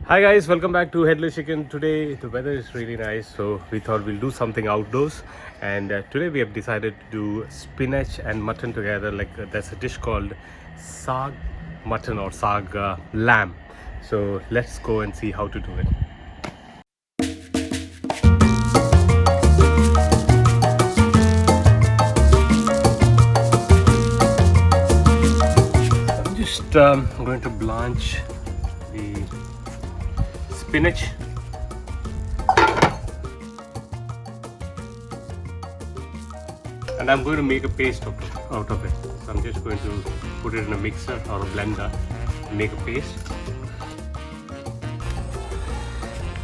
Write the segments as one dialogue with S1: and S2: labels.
S1: Hi guys, welcome back to Headless Chicken. Today the weather is really nice, so we thought we'll do something outdoors. And today we have decided to do spinach and mutton together. There's a dish called Saag mutton or Saag lamb. So let's go and see how to do it. I'm just going to blanch the spinach. And I'm going to make a paste out of it. So I'm just going to put it in a mixer or a blender and make a paste.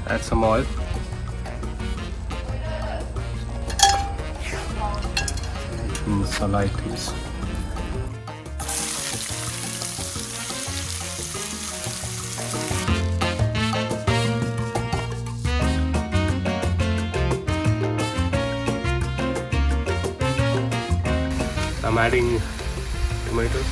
S1: Add some oil. Masala piece. I'm adding tomatoes.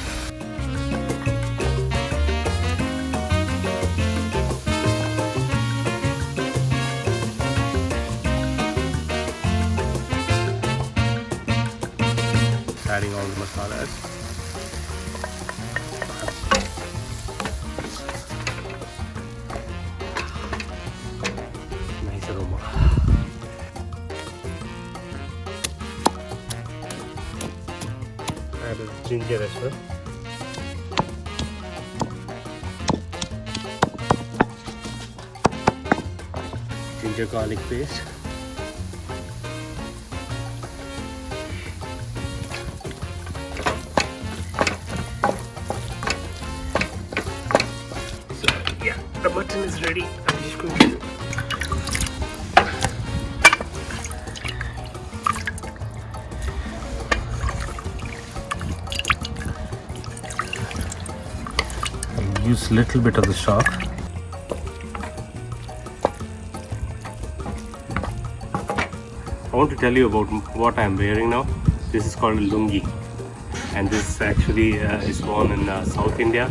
S1: Adding all the masalas. Nice aroma. Add a ginger as well. Ginger garlic paste. So yeah, the mutton is ready. I'm just going to use a little bit of the stock. I want to tell you about what I am wearing now. This is called a lungi, and this actually is worn in South India,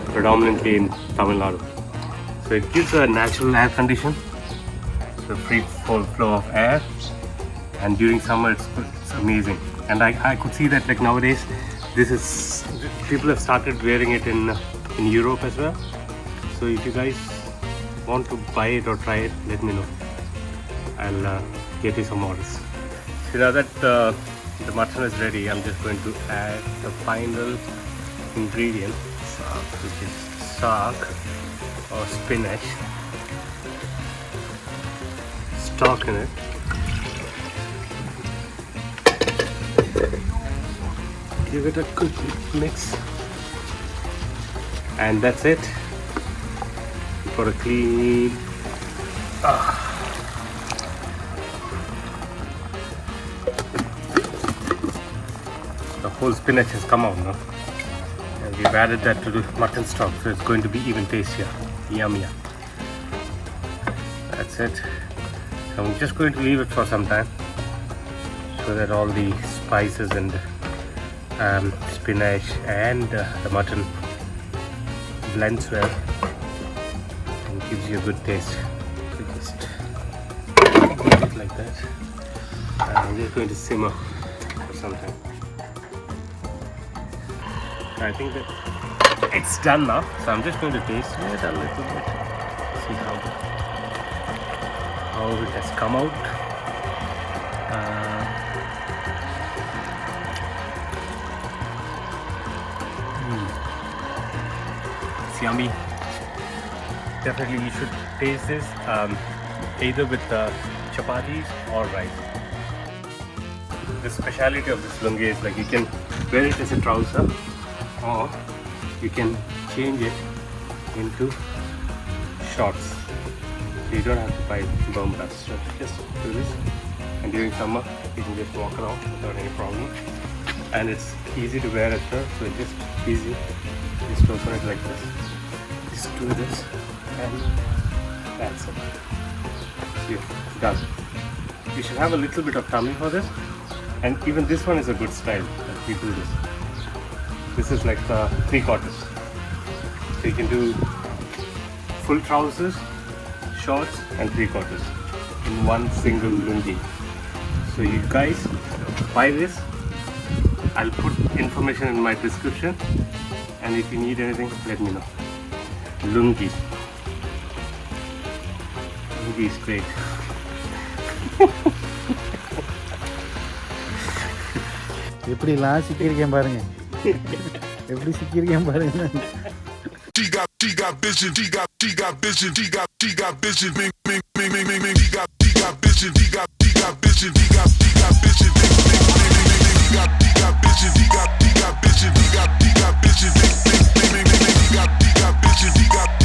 S1: predominantly in Tamil Nadu. So it gives a natural air condition, so free flow of air, and during summer it's amazing. And I could see that like nowadays people have started wearing it in Europe as well. So if you guys want to buy it or try it, let me know. I'll get you some orders. So now that the mutton is ready, I'm just going to add the final ingredient, which is saag or spinach. Stock in it. Give it a good mix. And that's it. For a clean the whole spinach has come out now, and we've added that to the mutton stock, so it's going to be even tastier. Yummy. That's it. So I'm just going to leave it for some time so that all the spices and spinach and the mutton blends well and gives you a good taste. So just leave it like that. I'm just going to simmer for some time. I think that it's done now, so I'm just going to taste it a little bit. See how it has come out. It's yummy. Definitely you should taste this either with chapatis or rice. The speciality of this lungi is like you can wear it as a trouser, or you can change it into shorts. So you don't have to buy bomb so just do this, and during summer you can just walk around without any problem. And it's easy to wear as well, so it's just easy. Just open it like this. Just do this, and that's it. You're done. You should have a little bit of Tamil for this, and even this one is a good style that we do this. This is like 3/4. So you can do full trousers, shorts and 3/4 in one single lungi. So you guys buy this. I'll put information in my description, and if you need anything, let me know. Lungi. Lungi is great.
S2: எப்படிலாம் சிக்கியிருக்கேன் பாருங்க, எப்படி சிக்கியிருக்கேன் பாருங்க.
S3: She got vision, she got vision, she got vision, me, she got vision, she got vision, she got vision, she got vision, she got vision, she got vision, she got vision, she got